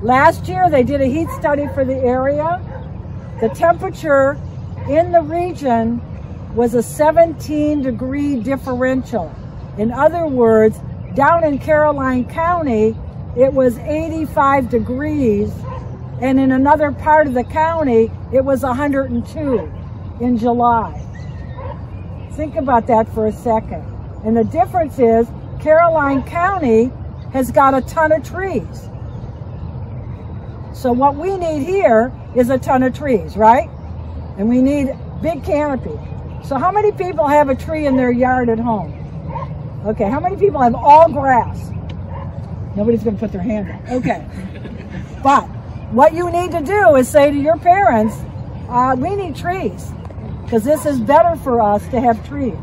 Last year they did a heat study for the area. The temperature in the region was a 17-degree differential. In other words, down in Caroline County, it was 85 degrees, and in another part of the county, it was 102 in July. Think about that for a second. And the difference is, Caroline County has got a ton of trees. So what we need here is a ton of trees, right? And we need big canopy. So how many people have a tree in their yard at home? Okay, how many people have all grass? Nobody's gonna put their hand up. Okay. But what you need to do is say to your parents, we need trees, because this is better for us to have trees.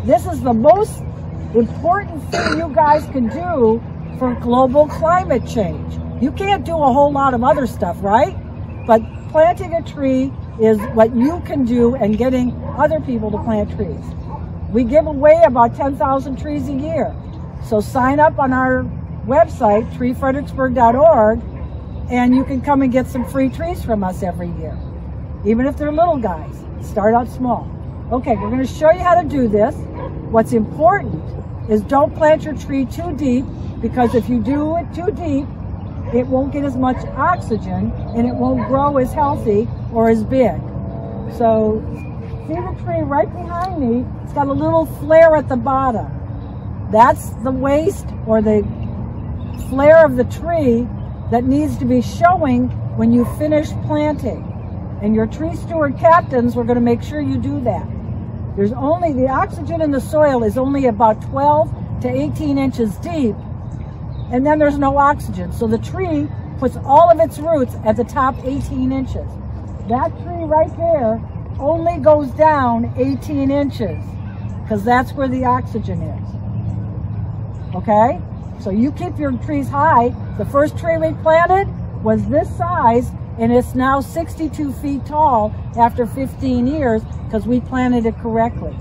This is the most important thing you guys can do for global climate change. You can't do a whole lot of other stuff, right? But planting a tree is what you can do, and getting other people to plant trees. We give away about 10,000 trees a year. So sign up on our website, treefredericksburg.org, and you can come and get some free trees from us every year. Even if they're little guys, start out small. Okay, we're gonna show you how to do this. What's important is don't plant your tree too deep, because if you do it too deep, it won't get as much oxygen and it won't grow as healthy or as big. So see the tree right behind me? It's got a little flare at the bottom. That's the waste or the flare of the tree that needs to be showing when you finish planting. And your tree steward captains, we're going to make sure you do that. There's only, the oxygen in the soil is only about 12 to 18 inches deep, and then there's no oxygen. So the tree puts all of its roots at the top 18 inches. That tree right there only goes down 18 inches, because that's where the oxygen is. Okay? So you keep your trees high. The first tree we planted was this size, and it's now 62 feet tall after 15 years because we planted it correctly.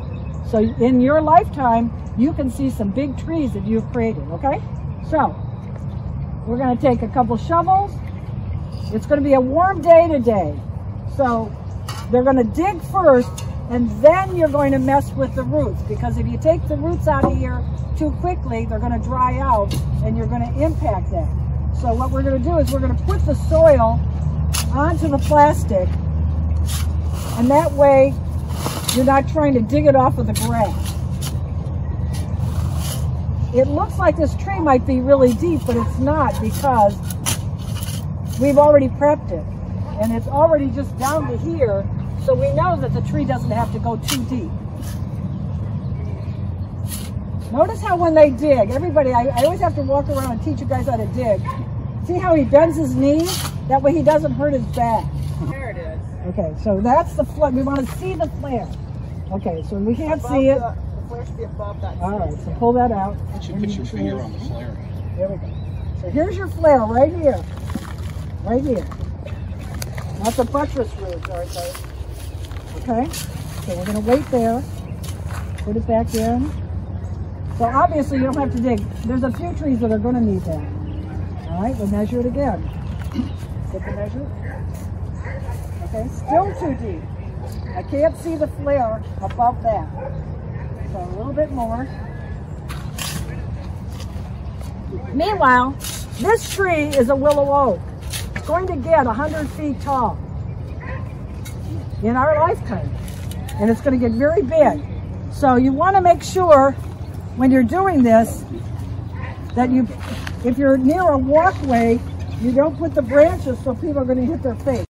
So in your lifetime, you can see some big trees that you've created, okay? So we're gonna take a couple shovels. It's gonna be a warm day today. So they're gonna dig first, and then you're going to mess with the roots, because if you take the roots out of here too quickly, they're gonna dry out and you're gonna impact that. So what we're gonna do is we're gonna put the soil onto the plastic, and that way you're not trying to dig it off of the grass. It looks like this tree might be really deep, but it's not, because we've already prepped it and it's already just down to here, so we know that the tree doesn't have to go too deep. Notice how when they dig, everybody, I always have to walk around and teach you guys how to dig. See how he bends his knees? That way he doesn't hurt his back. There it is. Okay, so that's the flare. We want to see the flare. Okay, so we can't see it. The flare should be above that. All right, so pull that out. You should put your finger on the flare. There we go. So here's your flare right here. Right here. Not the buttress roots, aren't they? Okay, so we're going to wait there. Put it back in. So obviously you don't have to dig. There's a few trees that are going to need that. All right, we'll measure it again. Get the measure. Okay, still too deep. I can't see the flare above that. So a little bit more. Meanwhile, this tree is a willow oak. It's going to get 100 feet tall in our lifetime. And it's going to get very big. So you want to make sure when you're doing this that if you're near a walkway, you don't put the branches so people are going to hit their face.